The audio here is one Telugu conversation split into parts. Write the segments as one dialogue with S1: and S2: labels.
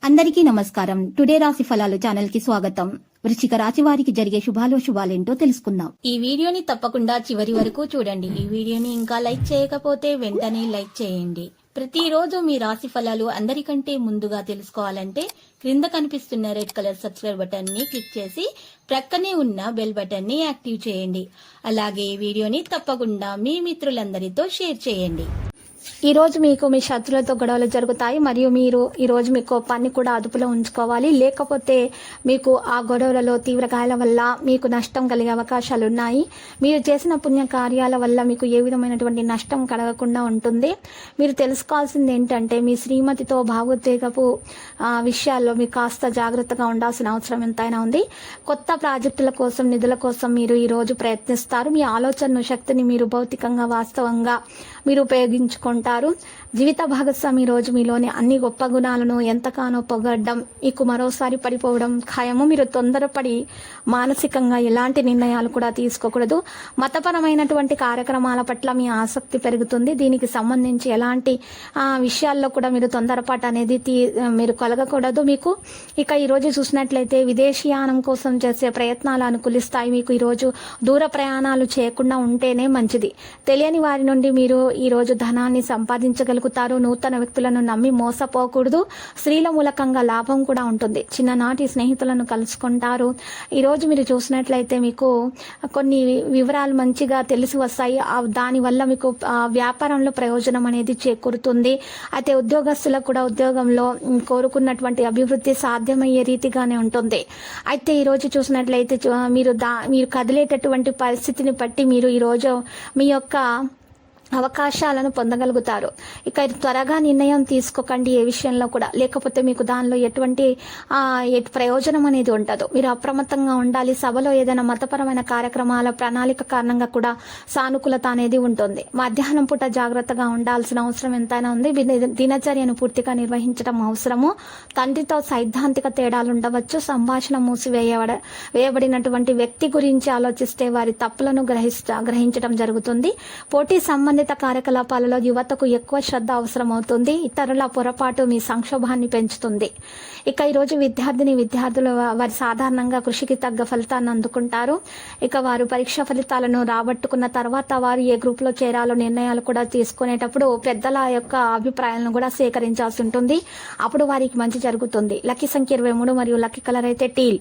S1: అందరికీ నమస్కారం. టుడే రాశి ఫలాలు ఛానల్ కి స్వాగతం. వృశ్చిక రాశి వారికి జరిగే శుభాలేంటో తెలుసుకుందాం. ఈ వీడియోని తప్పకుండా చివరి వరకు చూడండి. ఈ వీడియోని ఇంకా లైక్ చేయకపోతే వెంటనే లైక్ చేయండి. ప్రతిరోజు మీ రాశి ఫలాలు అందరికంటే ముందుగా తెలుసుకోవాలంటే క్రింద కనిపిస్తున్న రెడ్ కలర్ సబ్స్క్రైబ్ బటన్ ని క్లిక్ చేసి ప్రక్కనే ఉన్న బెల్ బటన్ ని యాక్టివ్ చేయండి. అలాగే ఈ వీడియోని తప్పకుండా మీ మిత్రులందరితో షేర్ చేయండి. ఈ రోజు మీకు మీ శత్రులతో గొడవలు జరుగుతాయి మరియు మీరు ఈ రోజు మీ కోపాన్ని కూడా అదుపులో ఉంచుకోవాలి. లేకపోతే మీకు ఆ గొడవలలో తీవ్ర గాయాల వల్ల మీకు నష్టం కలిగే అవకాశాలు ఉన్నాయి. మీరు చేసిన పుణ్య కార్యాల వల్ల మీకు ఏ విధమైనటువంటి నష్టం కలగకుండా ఉంటుంది. మీరు తెలుసుకోవాల్సింది ఏంటంటే మీ శ్రీమతితో భావోద్వేగపు విషయాల్లో మీకు కాస్త జాగ్రత్తగా ఉండాల్సిన అవసరం ఎంతైనా ఉంది. కొత్త ప్రాజెక్టుల కోసం నిధుల కోసం మీరు ఈ రోజు ప్రయత్నిస్తారు. మీ ఆలోచన శక్తిని మీరు భౌతికంగా వాస్తవంగా మీరు ఉపయోగించుకుంటారు. జీవిత భాగస్వామి రోజు మీలోని అన్ని గొప్ప గుణాలను ఎంతగానో పొగడ్డం మీకు మరోసారి పడిపోవడం ఖాయము. మీరు తొందరపడి మానసికంగా ఎలాంటి నిర్ణయాలు కూడా తీసుకోకూడదు. మతపరమైనటువంటి కార్యక్రమాల పట్ల మీ ఆసక్తి పెరుగుతుంది. దీనికి సంబంధించి ఎలాంటి విషయాల్లో కూడా మీరు తొందరపాటు అనేది మీరు కలగకూడదు. మీకు ఇక ఈరోజు చూసినట్లయితే విదేశీయానం కోసం చేసే ప్రయత్నాలు అనుకూలిస్తాయి. మీకు ఈరోజు దూర ప్రయాణాలు చేయకుండా ఉంటేనే మంచిది. తెలియని వారి నుండి మీరు ఈ రోజు ధనాన్ని సంపాదించగలుగుతారు. నూతన వ్యక్తులను నమ్మి మోసపోకూడదు. స్త్రీల మూలకంగా లాభం కూడా ఉంటుంది. చిన్ననాటి స్నేహితులను కలుసుకుంటారు. ఈ రోజు మీరు చూసినట్లయితే మీకు కొన్ని వివరాలు మంచిగా తెలిసి వస్తాయి. దానివల్ల మీకు వ్యాపారంలో ప్రయోజనం అనేది చేకూరుతుంది. అయితే ఉద్యోగస్తులకు కూడా ఉద్యోగంలో కోరుకున్నటువంటి అభివృద్ధి సాధ్యమయ్యే రీతిగానే ఉంటుంది. అయితే ఈ రోజు చూసినట్లయితే మీరు కదిలేటటువంటి పరిస్థితిని బట్టి మీరు ఈ రోజు మీ యొక్క అవకాశాలను పొందగలుగుతారు. ఇక త్వరగా నిర్ణయం తీసుకోకండి ఏ విషయంలో కూడా. లేకపోతే మీకు దానిలో ఎటువంటి ప్రయోజనం అనేది ఉండదు. మీరు అప్రమత్తంగా ఉండాలి. సభలో ఏదైనా మతపరమైన కార్యక్రమాల ప్రణాళిక కారణంగా కూడా సానుకూలత అనేది ఉంటుంది. మధ్యాహ్నం పూట జాగ్రత్తగా ఉండాల్సిన అవసరం ఎంతైనా ఉంది. దినచర్యను పూర్తిగా నిర్వహించడం అవసరము. తండ్రితో సైద్ధాంతిక తేడాలు ఉండవచ్చు. సంభాషణ వేయబడినటువంటి వ్యక్తి గురించి ఆలోచిస్తే వారి తప్పులను గ్రహించడం జరుగుతుంది. పోటీ సంబంధిత కార్యకలాపాలలో యువతకు ఎక్కువ శ్రద్ధ అవసరం అవుతుంది. ఇతరుల పొరపాటు మీ సంక్షోభాన్ని పెంచుతుంది. ఇక ఈరోజు విద్యార్థులు వారి సాధారణంగా కృషికి తగ్గ ఫలితాన్ని అందుకుంటారు. ఇక వారు పరీక్ష ఫలితాలను రాబట్టుకున్న తర్వాత వారు ఏ గ్రూప్ లో చేరాలో నిర్ణయాలు కూడా తీసుకునేటప్పుడు పెద్దల యొక్క అభిప్రాయాలను కూడా సేకరించాల్సి ఉంటుంది. అప్పుడు వారికి మంచి జరుగుతుంది. లక్కీ సంఖ్య 23 మరియు లక్కీ కలర్ అయితే టీల్.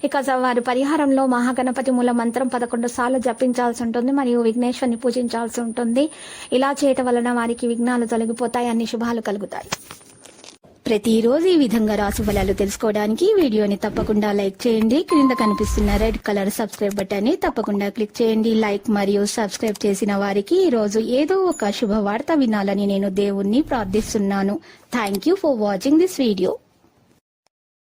S1: ఇక వారి పరిహారంలో మహాగణపతి మూల మంత్రం 11 సార్లు జపించాల్సి ఉంటుంది మరియు విఘ్నేశ్వరిని పూజించాల్సి ఉంటుంది. ఇలా చేయటం వలన వారికి విఘ్నాలు తొలగిపోతాయి, అన్ని శుభాలు కలుగుతాయి. ప్రతిరోజు ఈ విధంగా రాశి ఫలాలు తెలుసుకోవడానికి వీడియోని తప్పకుండా లైక్ చేయండి. క్రింద కనిపిస్తున్న రెడ్ కలర్ సబ్స్క్రైబ్ బటన్ ని తప్పకుండా క్లిక్ చేయండి. లైక్ మరియు సబ్స్క్రైబ్ చేసిన వారికి ఈ రోజు ఏదో ఒక శుభవార్త వినాలని నేను దేవుణ్ణి ప్రార్థిస్తున్నాను. Thank you for watching this video.